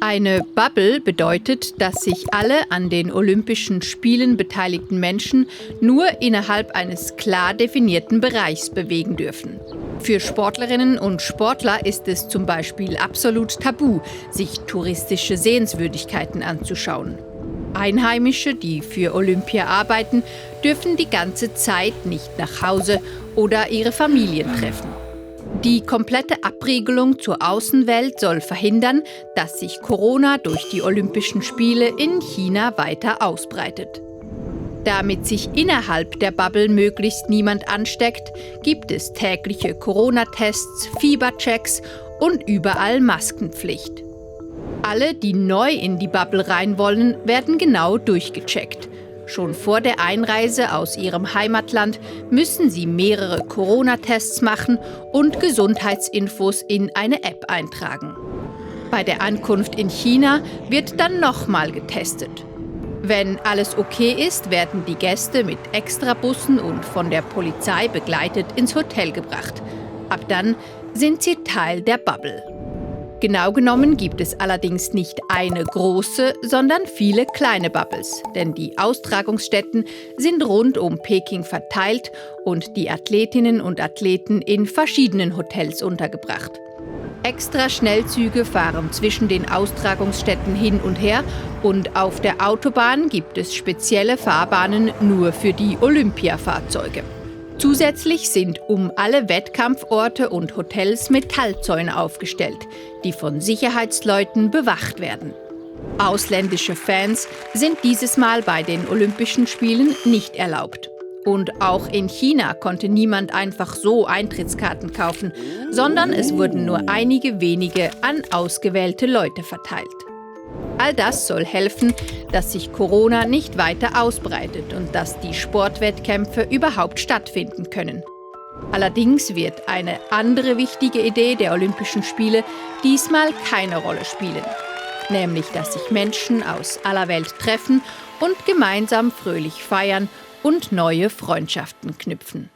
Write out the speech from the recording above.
Eine Bubble bedeutet, dass sich alle an den Olympischen Spielen beteiligten Menschen nur innerhalb eines klar definierten Bereichs bewegen dürfen. Für Sportlerinnen und Sportler ist es zum Beispiel absolut tabu, sich touristische Sehenswürdigkeiten anzuschauen. Einheimische, die für Olympia arbeiten, dürfen die ganze Zeit nicht nach Hause oder ihre Familien treffen. Die komplette Abriegelung zur Außenwelt soll verhindern, dass sich Corona durch die Olympischen Spiele in China weiter ausbreitet. Damit sich innerhalb der Bubble möglichst niemand ansteckt, gibt es tägliche Corona-Tests, Fieberchecks und überall Maskenpflicht. Alle, die neu in die Bubble rein wollen, werden genau durchgecheckt. Schon vor der Einreise aus ihrem Heimatland müssen sie mehrere Corona-Tests machen und Gesundheitsinfos in eine App eintragen. Bei der Ankunft in China wird dann nochmal getestet. Wenn alles okay ist, werden die Gäste mit Extrabussen und von der Polizei begleitet ins Hotel gebracht. Ab dann sind sie Teil der Bubble. Genau genommen gibt es allerdings nicht eine große, sondern viele kleine Bubbles, denn die Austragungsstätten sind rund um Peking verteilt und die Athletinnen und Athleten in verschiedenen Hotels untergebracht. Extra Schnellzüge fahren zwischen den Austragungsstätten hin und her und auf der Autobahn gibt es spezielle Fahrbahnen nur für die Olympiafahrzeuge. Zusätzlich sind um alle Wettkampforte und Hotels Metallzäune aufgestellt, die von Sicherheitsleuten bewacht werden. Ausländische Fans sind dieses Mal bei den Olympischen Spielen nicht erlaubt. Und auch in China konnte niemand einfach so Eintrittskarten kaufen, sondern es wurden nur einige wenige an ausgewählte Leute verteilt. All das soll helfen, dass sich Corona nicht weiter ausbreitet und dass die Sportwettkämpfe überhaupt stattfinden können. Allerdings wird eine andere wichtige Idee der Olympischen Spiele diesmal keine Rolle spielen. Nämlich, dass sich Menschen aus aller Welt treffen und gemeinsam fröhlich feiern und neue Freundschaften knüpfen.